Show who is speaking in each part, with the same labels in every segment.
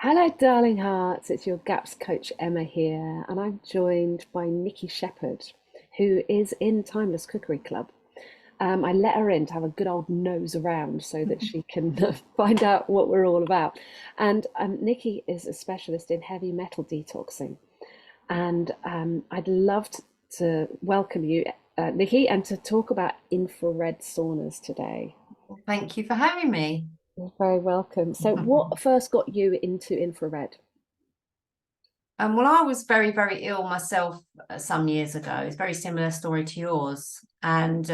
Speaker 1: Hello, darling hearts. It's your GAPS coach Emma here, and I'm joined by Nicki Shepherd, who is in Timeless Cookery Club. I let her in to have a good old nose around so that she can find out what we're all about. And Nicki is a specialist in heavy metal detoxing, and I'd love to welcome you, Nicki, and to talk about infrared saunas today.
Speaker 2: Thank you for having me.
Speaker 1: You're very welcome. So, what first got you into infrared?
Speaker 2: Well, I was very, very ill myself some years ago. It's a very similar story to yours. And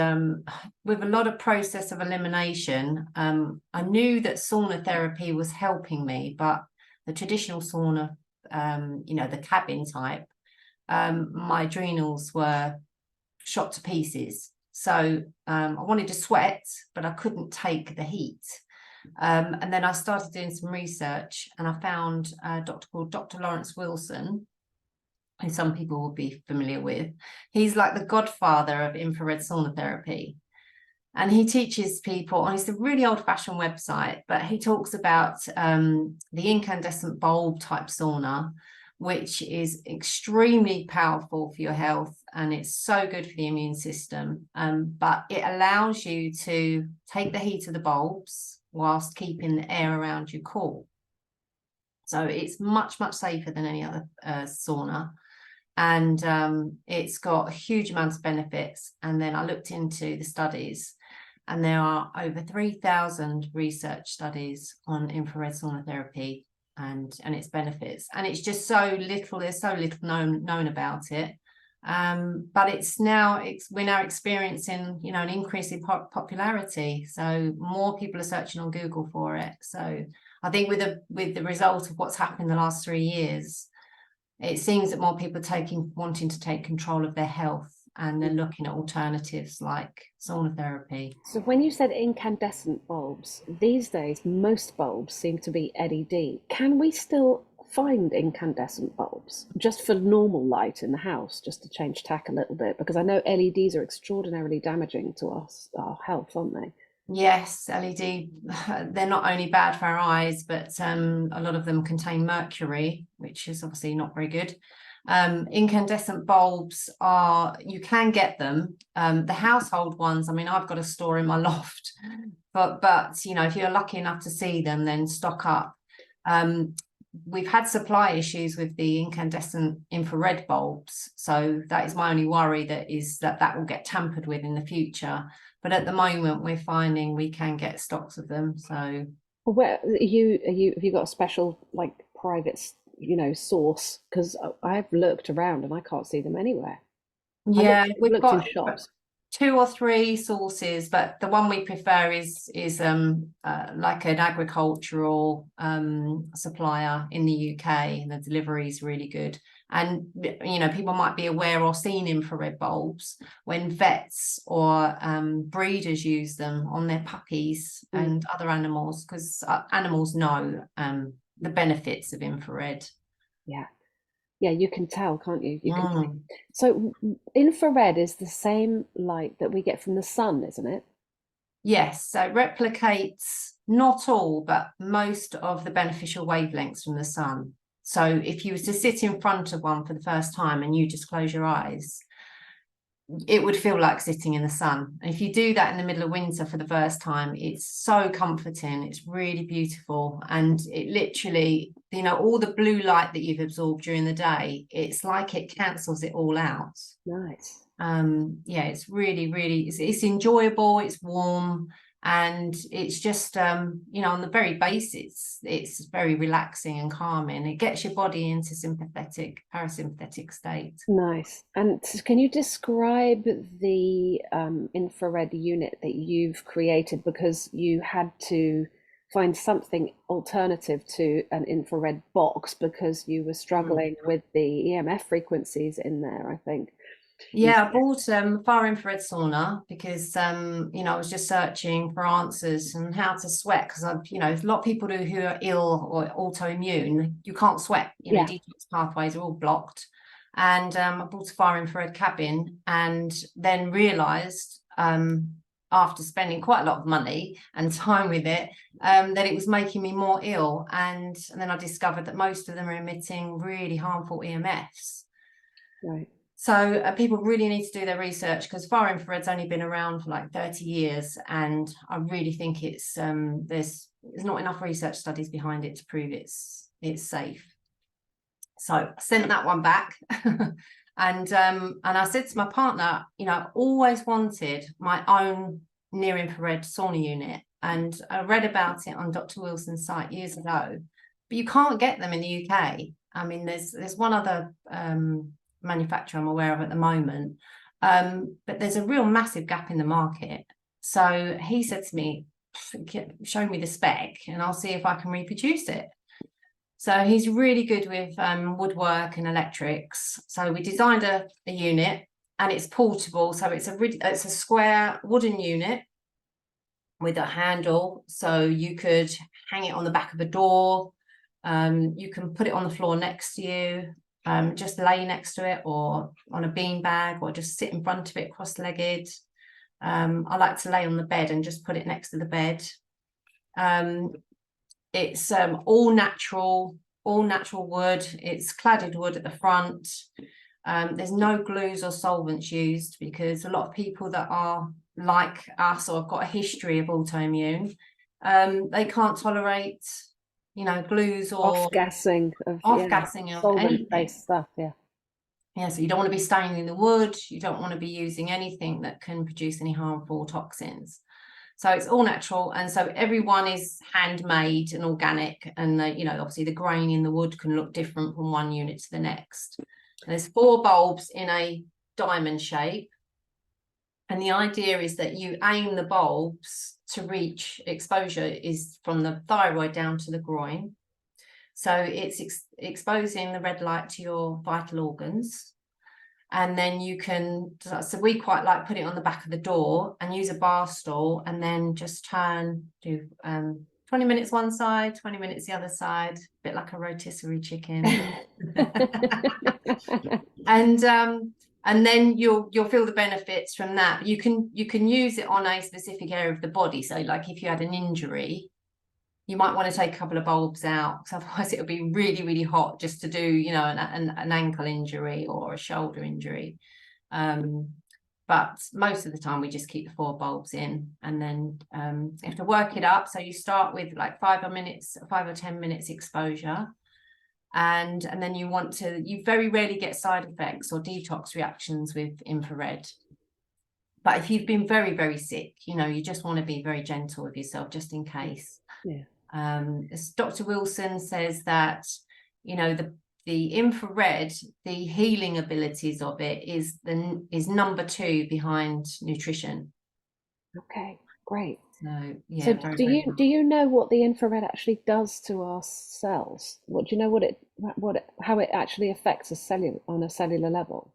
Speaker 2: with a lot of process of elimination, I knew that sauna therapy was helping me, but the traditional sauna, the cabin type, my adrenals were shot to pieces. So I wanted to sweat, but I couldn't take the heat. And then I started doing some research and I found a doctor called Dr. Lawrence Wilson, who some people will be familiar with. He's like the godfather of infrared sauna therapy. And he teaches people, and it's a really old-fashioned website, but he talks about the incandescent bulb type sauna, which is extremely powerful for your health, and it's so good for the immune system. But it allows you to take the heat of the bulbs whilst keeping the air around you cool. So it's much, much safer than any other sauna. And it's got a huge amount of benefits. And then I looked into the studies, and there are over 3,000 research studies on infrared sauna therapy and its benefits. And it's just so little, there's so little known about it. But we're now experiencing, an increase in popularity. So more people are searching on Google for it. So I think with the result of what's happened in the last 3 years, it seems that more people are wanting to take control of their health, and they're looking at alternatives like sauna therapy.
Speaker 1: So, when you said incandescent bulbs, these days most bulbs seem to be LED. Can we still find incandescent bulbs just for normal light in the house, just to change tack a little bit? Because I know LEDs are extraordinarily damaging to us, our health, aren't they?
Speaker 2: Yes, LED, they're not only bad for our eyes, but a lot of them contain mercury, which is obviously not very good. Incandescent bulbs you can get them. The household ones, I mean, I've got a store in my loft, but if you're lucky enough to see them, then stock up. We've had supply issues with the incandescent infrared bulbs, so that is my only worry, that will get tampered with in the future. But at the moment, we're finding we can get stocks of them. So
Speaker 1: Where are you have you got a special like private, source? Because I've looked around and I can't see them anywhere.
Speaker 2: yeah,
Speaker 1: I've
Speaker 2: we've
Speaker 1: looked in
Speaker 2: got
Speaker 1: shops.
Speaker 2: 2 or 3 sources, but the one we prefer is like an agricultural supplier in the UK, and the delivery is really good. And people might be aware or seen infrared bulbs when vets or breeders use them on their puppies
Speaker 1: Mm.
Speaker 2: and other animals, because animals know the benefits of infrared.
Speaker 1: Yeah. Yeah, you can tell, can't you? You can see.
Speaker 2: Mm.
Speaker 1: So infrared is the same light that we get from the sun, isn't it?
Speaker 2: Yes, so it replicates not all, but most of the beneficial wavelengths from the sun. So if you were to sit in front of one for the first time and you just close your eyes, it would feel like sitting in the sun. And if you do that in the middle of winter for the first time, it's so comforting. It's really beautiful. And it literally, all the blue light that you've absorbed during the day, it's like it cancels it all out.
Speaker 1: Nice.
Speaker 2: Yeah, it's really, really, it's enjoyable, it's warm, and it's just on the very base, it's very relaxing and calming. It gets your body into sympathetic parasympathetic state.
Speaker 1: Nice. And can you describe the infrared unit that you've created? Because you had to find something alternative to an infrared box because you were
Speaker 2: Mm.
Speaker 1: struggling with the EMF frequencies in there, I think. You
Speaker 2: Yeah, I bought far infrared sauna because I was just searching for answers and how to sweat, because a lot of people who are ill or autoimmune, you can't sweat,
Speaker 1: Yeah.
Speaker 2: detox pathways are all blocked. And I bought a far infrared cabin, and then realized after spending quite a lot of money and time with it, that it was making me more ill. And then I discovered that most of them are emitting really harmful EMFs.
Speaker 1: Right.
Speaker 2: So people really need to do their research, because far infrared's only been around for like 30 years, and I really think it's there's not enough research studies behind it to prove it's safe. So I sent that one back. And I said to my partner, you know, I always wanted my own near infrared sauna unit, and I read about it on Dr. Wilson's site years ago, but you can't get them in the UK. I mean, there's one other manufacturer I'm aware of at the moment, but there's a real massive gap in the market. So he said to me, show me the spec and I'll see if I can reproduce it. So he's really good with woodwork and electrics. So we designed a unit, and it's portable. So it's a square wooden unit with a handle. So you could hang it on the back of a door. You can put it on the floor next to you, just lay next to it, or on a bean bag, or just sit in front of it cross-legged. I like to lay on the bed and just put it next to the bed. It's all natural wood. It's cladded wood at the front. There's no glues or solvents used, because a lot of people that are like us or have got a history of autoimmune, they can't tolerate, you know, glues or
Speaker 1: off-gassing of solvent-based stuff.
Speaker 2: Yeah, so you don't want to be staining the wood. You don't want to be using anything that can produce any harmful toxins. So it's all natural, and so everyone is handmade and organic, and you know, obviously the grain in the wood can look different from one unit to the next. And there's 4 bulbs in a diamond shape, and the idea is that you aim the bulbs to reach exposure is from the thyroid down to the groin. So it's exposing the red light to your vital organs. And then you can, so we quite like put it on the back of the door and use a bar stool, and then just do 20 minutes one side, 20 minutes the other side, a bit like a rotisserie chicken. And then you'll feel the benefits from that. You can use it on a specific area of the body. So like if you had an injury, you might want to take a couple of bulbs out, because otherwise it'll be really, really hot just to do, you know, an ankle injury or a shoulder injury. But most of the time we just keep the 4 bulbs in, and then you have to work it up. So you start with like 5 or 10 minutes exposure. And then you very rarely get side effects or detox reactions with infrared. But if you've been very, very sick, you know, you just want to be very gentle with yourself just in case.
Speaker 1: Yeah.
Speaker 2: As Dr. Wilson says that, you know, the infrared, the healing abilities of it is number 2 behind nutrition.
Speaker 1: Okay, great.
Speaker 2: So yeah.
Speaker 1: So do you know what the infrared actually does to our cells? What do you know how it actually affects on a cellular level?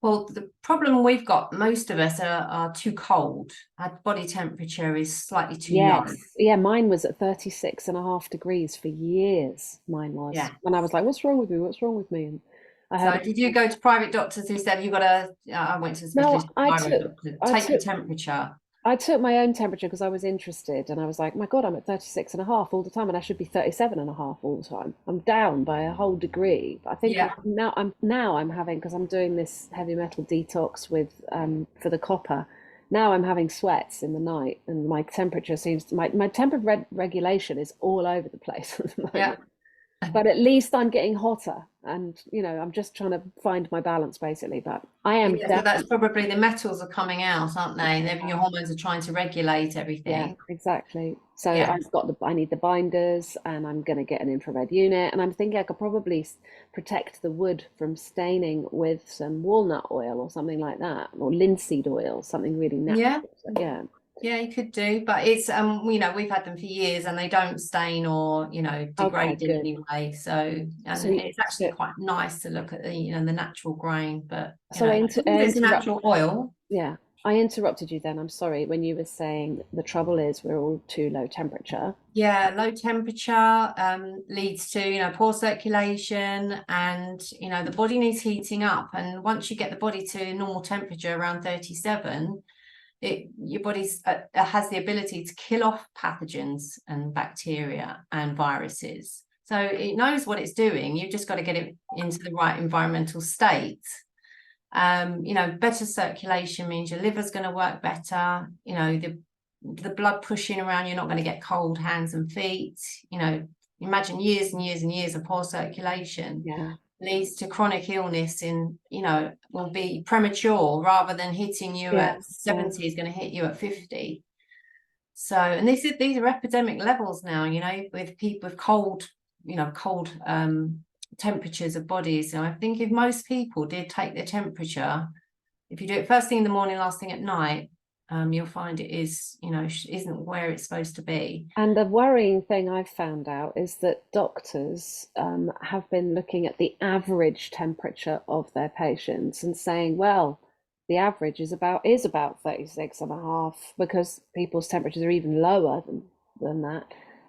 Speaker 2: Well, the problem we've got, most of us are too cold. Our body temperature is slightly too low.
Speaker 1: Yeah, mine was at 36.5 degrees for years. Mine was.
Speaker 2: Yeah.
Speaker 1: And I was like, what's wrong with me? What's wrong with me? And
Speaker 2: So did you go to private doctors who said I went to a specialist doctor, take the temperature?
Speaker 1: I took my own temperature because I was interested, and I was like, my God, I'm at 36.5 all the time, and I should be 37.5 all the time. I'm down by a whole degree. But I think now I'm having, because I'm doing this heavy metal detox with for the copper. Now I'm having sweats in the night, and my temperature my temperature regulation is all over the place at the moment.
Speaker 2: Yeah.
Speaker 1: But at least I'm getting hotter, and you know, I'm just trying to find my balance basically. But I am.
Speaker 2: So that's probably the metals are coming out, aren't they? And your hormones are trying to regulate everything.
Speaker 1: Yeah, exactly. So I need the binders, and I'm going to get an infrared unit, and I'm thinking I could probably protect the wood from staining with some walnut oil or something like that, or linseed oil, something really natural.
Speaker 2: Yeah, you could do, but it's you know, we've had them for years and they don't stain or, you know, degrade in any way. So it's actually quite nice to look at the, you know, the natural grain. But it's a natural oil.
Speaker 1: Yeah, I interrupted you then. I'm sorry, when you were saying the trouble is we're all too low temperature.
Speaker 2: Yeah, low temperature leads to, you know, poor circulation, and you know, the body needs heating up. And once you get the body to normal temperature around 37, your body's has the ability to kill off pathogens and bacteria and viruses. So it knows what it's doing. You've just got to get it into the right environmental state. Better circulation means your liver's going to work better. The blood pushing around, you're not going to get cold hands and feet. Imagine years and years and years of poor circulation leads to chronic illness will be premature rather than hitting you at 70 is going to hit you at 50. So, and these are epidemic levels now, with people with cold temperatures of bodies. So I think if most people did take their temperature, if you do it first thing in the morning, last thing at night, you'll find it isn't where it's supposed to be.
Speaker 1: And the worrying thing I've found out is that doctors have been looking at the average temperature of their patients and saying, well, the average is about 36.5, because people's temperatures are even lower than that.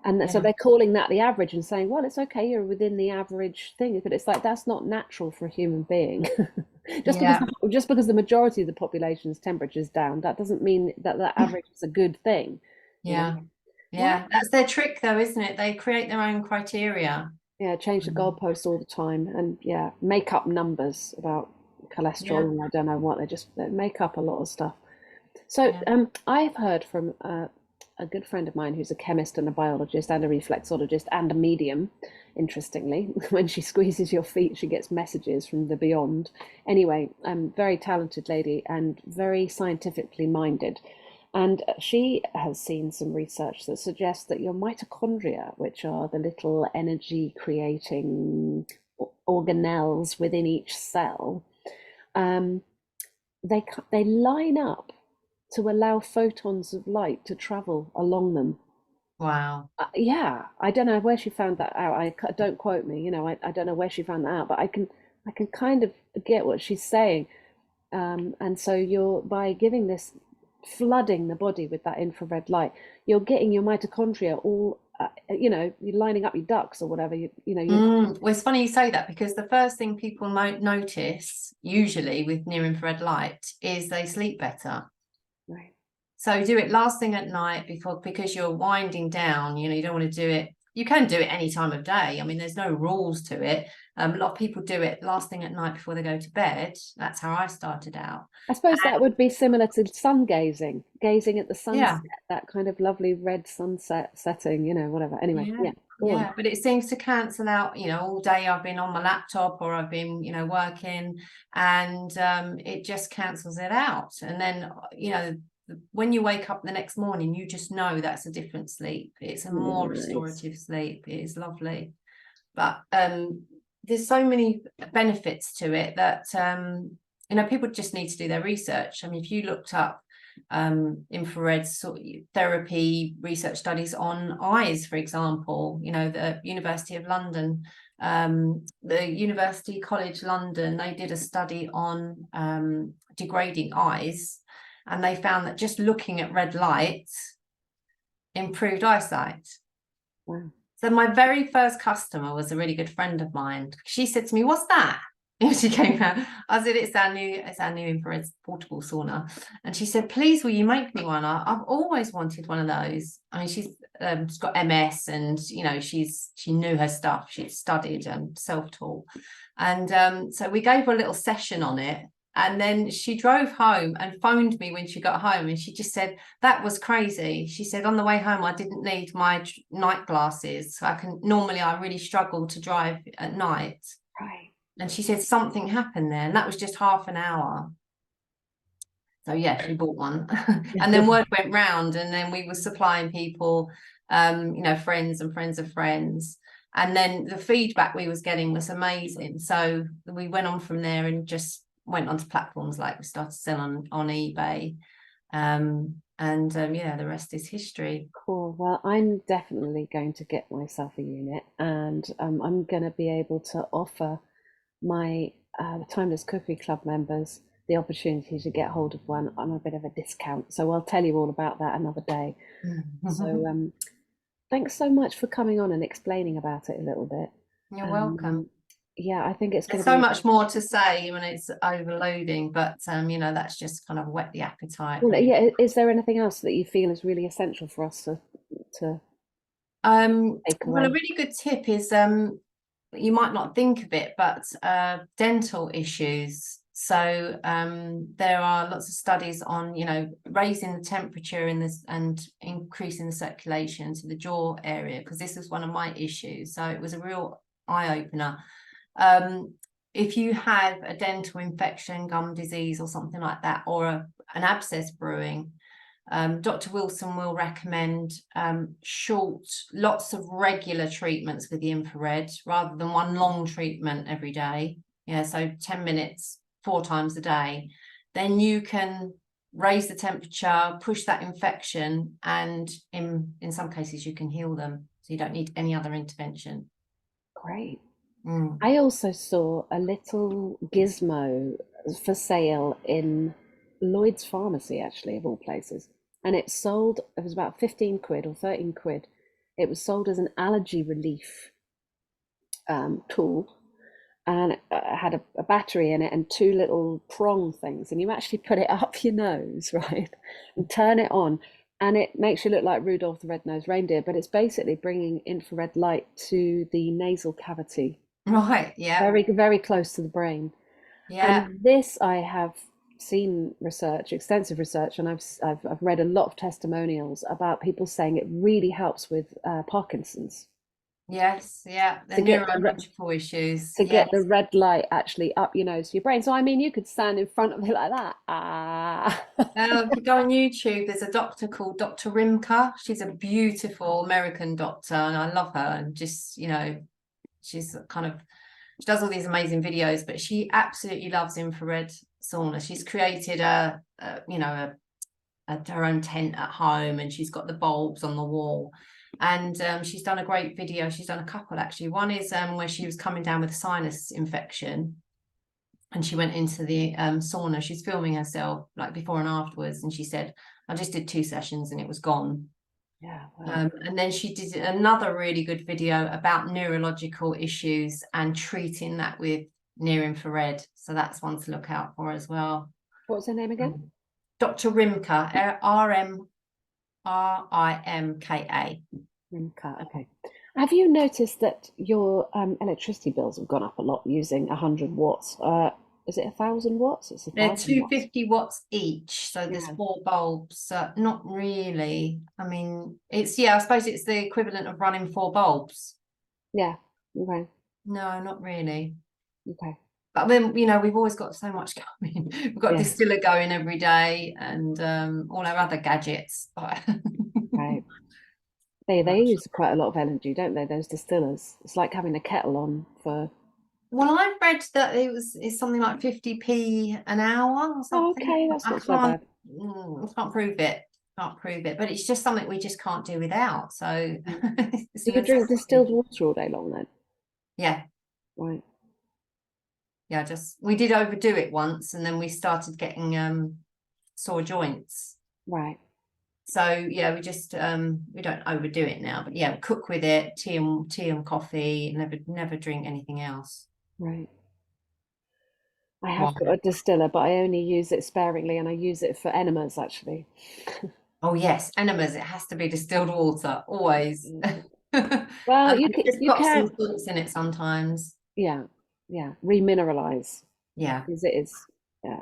Speaker 1: And so they're calling that the average and saying, well, it's okay, you're within the average thing. But it's like, that's not natural for a human being. Just because the majority of the population's temperature is down, that doesn't mean that the average is a good thing.
Speaker 2: That's their trick though, isn't it? They create their own criteria.
Speaker 1: Change the goalposts all the time, and make up numbers about cholesterol and I don't know what. They make up a lot of stuff. So I've heard from a good friend of mine who's a chemist and a biologist and a reflexologist and a medium. Interestingly, when she squeezes your feet, she gets messages from the beyond. Anyway, very talented lady and very scientifically minded. And she has seen some research that suggests that your mitochondria, which are the little energy creating organelles within each cell, they line up to allow photons of light to travel along them.
Speaker 2: Wow.
Speaker 1: I don't know where she found that out. Don't quote me. I don't know where she found that out, but I can kind of get what she's saying. And so by giving this, flooding the body with that infrared light, you're getting your mitochondria all, you're lining up your ducts or whatever.
Speaker 2: Well, it's funny you say that, because the first thing people might notice, usually with near infrared light, is they sleep better.
Speaker 1: Right.
Speaker 2: So do it last thing at night because you're winding down. You don't want to do it. You can do it any time of day. I mean, there's no rules to it. A lot of people do it last thing at night before they go to bed. That's how I started out.
Speaker 1: I suppose that would be similar to sun gazing at the sunset, that kind of lovely red sunset setting, whatever. Anyway,
Speaker 2: but it seems to cancel out, all day I've been on my laptop or I've been, working, and it just cancels it out. And then, when you wake up the next morning, you just know that's a different sleep. It's a more restorative sleep. It is lovely. But there's so many benefits to it that people just need to do their research. I mean, if you looked up infrared therapy research studies on eyes, for example, the University of London, the University College London, they did a study on degrading eyes, and they found that just looking at red light improved eyesight.
Speaker 1: Wow.
Speaker 2: So my very first customer was a really good friend of mine. She said to me, "What's that?" And she came out. I said, "It's our new infrared portable sauna." And she said, "Please, will you make me one? I've always wanted one of those." I mean, she's got MS, and she knew her stuff. She'd studied and self-taught, and so we gave her a little session on it. And then she drove home and phoned me when she got home, and she just said, "That was crazy." She said, "On the way home, I didn't need my night glasses. So I really struggle to drive at night."
Speaker 1: Right.
Speaker 2: And she said something happened there, and that was just half an hour. So she bought one. And then word went round, and then we were supplying people, friends and friends of friends. And then the feedback we was getting was amazing. So we went on from there and just went onto platforms, like we started selling on eBay. The rest is history.
Speaker 1: Cool. Well, I'm definitely going to get myself a unit, and I'm going to be able to offer my Timeless Cookery Club members the opportunity to get hold of one on a bit of a discount. So I'll tell you all about that another day. So thanks so much for coming on and explaining about it a little bit.
Speaker 2: You're welcome.
Speaker 1: Yeah, I think it's going
Speaker 2: There's
Speaker 1: to
Speaker 2: so
Speaker 1: be.
Speaker 2: much more to say when it's overloading, but that's just kind of whet the appetite,
Speaker 1: Well,
Speaker 2: really.
Speaker 1: yeah, is there anything else that you feel is really essential for us to take
Speaker 2: Well, a
Speaker 1: away?
Speaker 2: really good tip is you might not think of it, but dental issues. So there are lots of studies on, raising the temperature in this and increasing the circulation to the jaw area, because this is one of my issues. So it was a real eye opener. If you have a dental infection, gum disease, or something like that, or an abscess brewing, Dr. Wilson will recommend lots of regular treatments with the infrared rather than one long treatment every day. Yeah, so 10 minutes, 4 times a day. Then you can raise the temperature, push that infection, and in some cases you can heal them. So you don't need any other intervention.
Speaker 1: Great.
Speaker 2: Mm.
Speaker 1: I also saw a little gizmo for sale in Lloyd's Pharmacy, actually, of all places. And it was about 15 quid or 13 quid. It was sold as an allergy relief tool. And it had a battery in it and two little prong things. And you actually put it up your nose, right? And turn it on. And it makes you look like Rudolph the Red-Nosed Reindeer, but it's basically bringing infrared light to the nasal cavity,
Speaker 2: Right, yeah,
Speaker 1: very, very close to the brain.
Speaker 2: yeah.
Speaker 1: And this I have seen research, extensive research, and I've read a lot of testimonials about people saying it really helps with Parkinson's
Speaker 2: Yes, yeah, the
Speaker 1: to get
Speaker 2: neurological issues.
Speaker 1: the
Speaker 2: Yes.
Speaker 1: red light actually up your nose to your brain. So I mean, you could stand in front of it like that. Ah,
Speaker 2: If you go on YouTube, there's a doctor called Dr. Rimka. She's a beautiful American doctor, and I love her. And just, she's she does all these amazing videos, but she absolutely loves infrared sauna. She's created her own tent at home, and she's got the bulbs on the wall. And she's done a great video. She's done a couple, actually. One is where she was coming down with a sinus infection, and she went into the sauna. She's filming herself like before and afterwards, and she said, I just did 2 sessions and it was gone.
Speaker 1: yeah, wow.
Speaker 2: And then she did another really good video about neurological issues and treating that with near infrared. So that's one to look out for as well.
Speaker 1: What was her name again?
Speaker 2: Dr. Rimka, RMRIMKA.
Speaker 1: Rimka. Okay. Have you noticed that your electricity bills have gone up a lot using 100 watts? Is it 1,000 watts? It's a
Speaker 2: They're
Speaker 1: thousand watts.
Speaker 2: 250 watts each, so there's
Speaker 1: Yeah.
Speaker 2: 4 bulbs. Not really. I mean, I suppose it's the equivalent of running 4 bulbs.
Speaker 1: Yeah. Okay.
Speaker 2: No, not really.
Speaker 1: Okay.
Speaker 2: But then, we've always got so much going. We've got a
Speaker 1: Yeah.
Speaker 2: distiller going every day, and all our other gadgets.
Speaker 1: Right. They use quite a lot of energy, don't they? Those distillers. It's like having a kettle on for.
Speaker 2: Well, I've read that it's something like 50p an hour or
Speaker 1: Oh,
Speaker 2: something.
Speaker 1: okay, that's
Speaker 2: I
Speaker 1: not so bad.
Speaker 2: can't prove it. Can't prove it, but it's just something we just can't do without. So
Speaker 1: Mm.
Speaker 2: it's
Speaker 1: Do
Speaker 2: a
Speaker 1: you drink
Speaker 2: necessity.
Speaker 1: distilled water all day long then?
Speaker 2: Yeah,
Speaker 1: Right.
Speaker 2: yeah. Just we did overdo it once, and then we started getting sore joints.
Speaker 1: Right.
Speaker 2: So yeah, we don't overdo it now, but yeah, cook with it, tea and coffee, never drink anything else.
Speaker 1: Right. I
Speaker 2: Why?
Speaker 1: have got a distiller, but I only use it sparingly and I use it for enemas actually.
Speaker 2: Oh yes, enemas. It has to be distilled water, always.
Speaker 1: Mm. Well,
Speaker 2: And just
Speaker 1: you
Speaker 2: pop
Speaker 1: can,
Speaker 2: some salts in it sometimes.
Speaker 1: yeah, yeah, remineralize
Speaker 2: Yeah.
Speaker 1: because it is, yeah,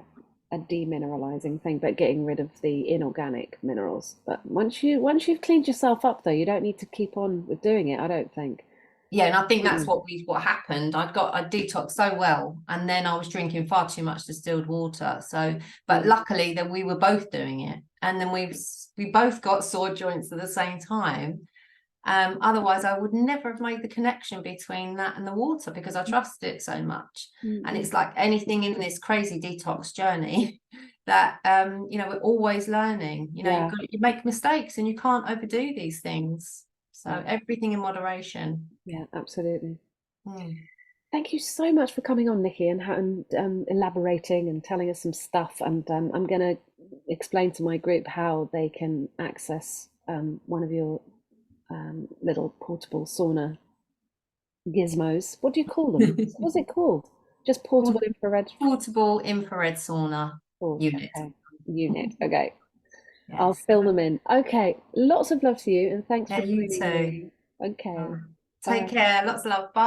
Speaker 1: a demineralizing thing, but getting rid of the inorganic minerals. But once you've cleaned yourself up, though, you don't need to keep on with doing it, I don't think.
Speaker 2: Yeah, and I think that's
Speaker 1: Mm.
Speaker 2: what happened. I detoxed so well, and then I was drinking far too much distilled water. So, but
Speaker 1: Mm.
Speaker 2: luckily then we were both doing it, and then we both got sore joints at the same time. Otherwise, I would never have made the connection between that and the water, because I trust it so much.
Speaker 1: Mm,
Speaker 2: And
Speaker 1: mm.
Speaker 2: it's like anything in this crazy detox journey that we're always learning.
Speaker 1: Yeah,
Speaker 2: You make mistakes and you can't overdo these things.
Speaker 1: yeah,
Speaker 2: So everything in moderation.
Speaker 1: yeah, absolutely.
Speaker 2: Mm.
Speaker 1: Thank you so much for coming on, Nikki, and elaborating and telling us some stuff. And I'm going to explain to my group how they can access one of your little portable sauna Gizmos. What do you call them? What's it called? Just portable infrared.
Speaker 2: Portable infrared sauna
Speaker 1: Oh,
Speaker 2: unit.
Speaker 1: okay. Unit. Okay. I'll
Speaker 2: Yes.
Speaker 1: fill them in. Okay. Lots of love to you and thanks
Speaker 2: Yeah,
Speaker 1: for
Speaker 2: you
Speaker 1: joining
Speaker 2: too.
Speaker 1: me. Okay.
Speaker 2: Take
Speaker 1: Bye.
Speaker 2: care. Lots of love. Bye.